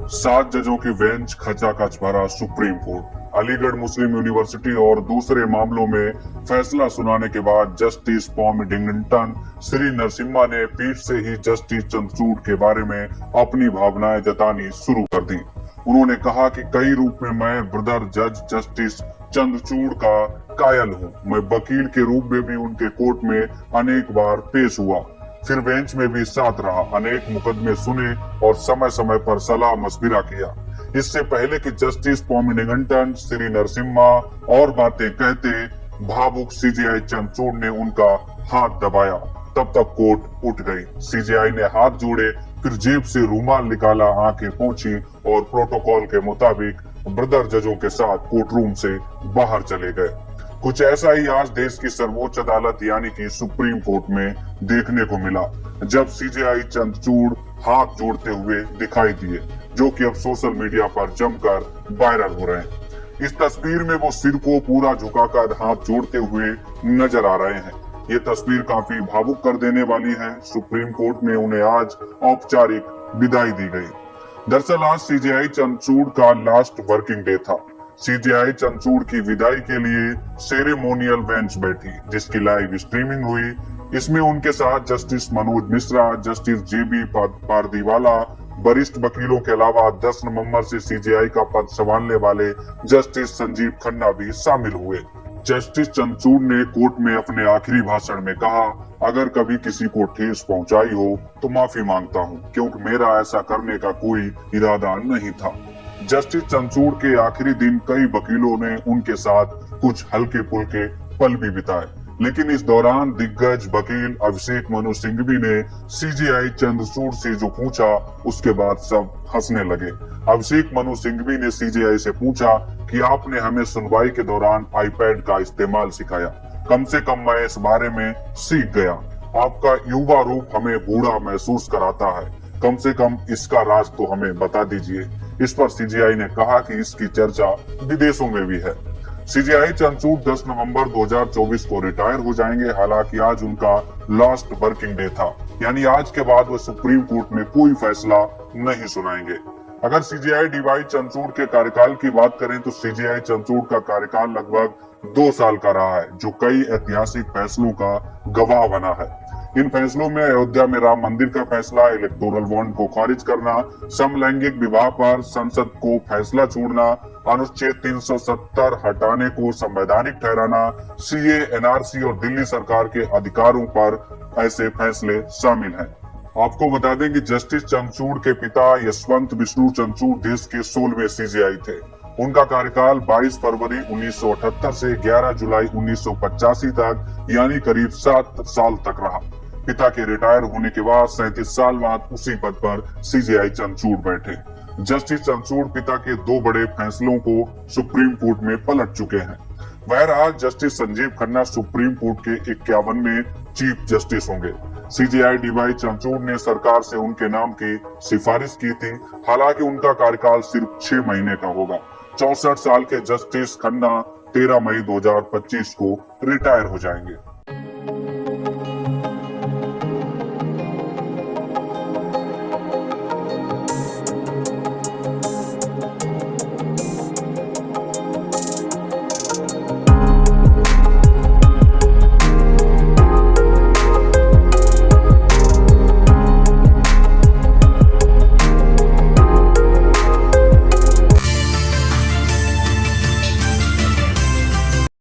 7 जजों की बेंच खचाखच भरा सुप्रीम कोर्ट। अलीगढ़ मुस्लिम यूनिवर्सिटी और दूसरे मामलों में फैसला सुनाने के बाद जस्टिस पॉम डिंगटन श्री नरसिम्हा ने पीठ से ही जस्टिस चंद्रचूड़ के बारे में अपनी भावनाएं जतानी शुरू कर दी। उन्होंने कहा कि कई रूप में मैं ब्रदर जज जस्टिस चंद्रचूड़ का कायल हूँ। मैं वकील के रूप में भी उनके कोर्ट में अनेक बार पेश हुआ, फिर बेंच में भी साथ रहा, अनेक मुकदमे सुने और समय समय पर सलाह मशविरा किया। इससे पहले कि जस्टिस पॉम डिंगटन श्री नरसिम्हा और बातें कहते, भावुक सीजेआई चंद्रचूड़ ने उनका हाथ दबाया। तब तक कोर्ट उठ गई। सीजेआई ने हाथ जोड़े, फिर जेब से रूमाल निकाला, आंखें पोंछी और प्रोटोकॉल के मुताबिक ब्रदर जजों के साथ कोर्ट रूम से बाहर चले गए। कुछ ऐसा ही आज देश की सर्वोच्च अदालत यानी कि सुप्रीम कोर्ट में देखने को मिला, जब सीजेआई चंद्रचूड़ हाथ जोड़ते हुए दिखाई दिए, जो कि अब सोशल मीडिया पर जमकर वायरल हो रहे हैं। इस तस्वीर में वो सिर को पूरा झुकाकर हाथ जोड़ते हुए नजर आ रहे हैं। ये तस्वीर काफी भावुक कर देने वाली है। सुप्रीम कोर्ट में उन्हें आज औपचारिक विदाई दी गई। दरअसल आज सीजेआई चंद्रचूड़ का लास्ट वर्किंग डे था। सीजेआई चंद्रचूड़ की विदाई के लिए सेरेमोनियल बेंच बैठी, जिसकी लाइव स्ट्रीमिंग हुई। इसमें उनके साथ जस्टिस मनोज मिश्रा, जस्टिस जेबी पारदीवाला, वरिष्ठ वकीलों के अलावा 10 नवंबर से सीजेआई का पद संभालने वाले जस्टिस संजीव खन्ना भी शामिल हुए। जस्टिस चंद्रचूड़ ने कोर्ट में अपने आखिरी भाषण में कहा, अगर कभी किसी को ठेस पहुंचाई हो तो माफी मांगता हूं, क्योंकि मेरा ऐसा करने का कोई इरादा नहीं था। जस्टिस चंद्रचूड़ के आखिरी दिन कई वकीलों ने उनके साथ कुछ हल्के फुल्के पल भी बिताए, लेकिन इस दौरान दिग्गज वकील अभिषेक मनु सिंघवी ने सीजेआई चंद्रचूड़ से जो पूछा, उसके बाद सब हंसने लगे। अभिषेक मनु सिंघवी ने सीजेआई से पूछा कि आपने हमें सुनवाई के दौरान आईपैड का इस्तेमाल सिखाया, कम से कम मैं इस बारे में सीख गया। आपका युवा रूप हमें बूढ़ा महसूस कराता है, कम से कम इसका राज तो हमें बता दीजिए। इस पर सीजेआई ने कहा कि इसकी चर्चा विदेशों में भी है। सीजेआई चंद्रचूड़ 10 नवंबर 2024 को रिटायर हो जाएंगे। हालांकि आज उनका लास्ट वर्किंग डे था, यानी आज के बाद वो सुप्रीम कोर्ट में कोई फैसला नहीं सुनाएंगे। अगर सीजेआई डीवाई चंद्रचूड़ के कार्यकाल की बात करें तो सीजेआई चंद्रचूड़ का कार्यकाल लगभग 2 साल का रहा है, जो कई ऐतिहासिक फैसलों का गवाह बना है। इन फैसलों में अयोध्या में राम मंदिर का फैसला, इलेक्टोरल बॉन्ड को खारिज करना, समलैंगिक विवाह पर संसद को फैसला छोड़ना, अनुच्छेद 370 हटाने को संवैधानिक ठहराना, सीए, एनआरसी और दिल्ली सरकार के अधिकारों पर ऐसे फैसले शामिल हैं। आपको बता दें कि जस्टिस चंद्रचूड़ के पिता यशवंत विष्णु चंद्रचूड़ देश के 16वें सीजेआई थे। उनका कार्यकाल 22 फरवरी 1978 से 11 जुलाई 1985 तक, यानी करीब 7 साल तक रहा। पिता के रिटायर होने के बाद 37 साल बाद उसी पद पर सीजेआई चंद्रचूड़ बैठे। जस्टिस चंद्रचूड़ पिता के 2 बड़े फैसलों को सुप्रीम कोर्ट में पलट चुके हैं। बहरहाल justice Sanjeev Khanna supreme court के 51वें चीफ जस्टिस होंगे। सीजेआई डीवाई चंद्रचूड़ ने सरकार से उनके नाम की सिफारिश की थी। हालांकि उनका कार्यकाल सिर्फ 6 महीने का होगा। 64 साल के जस्टिस खन्ना 13 मई 2025 को रिटायर हो जाएंगे।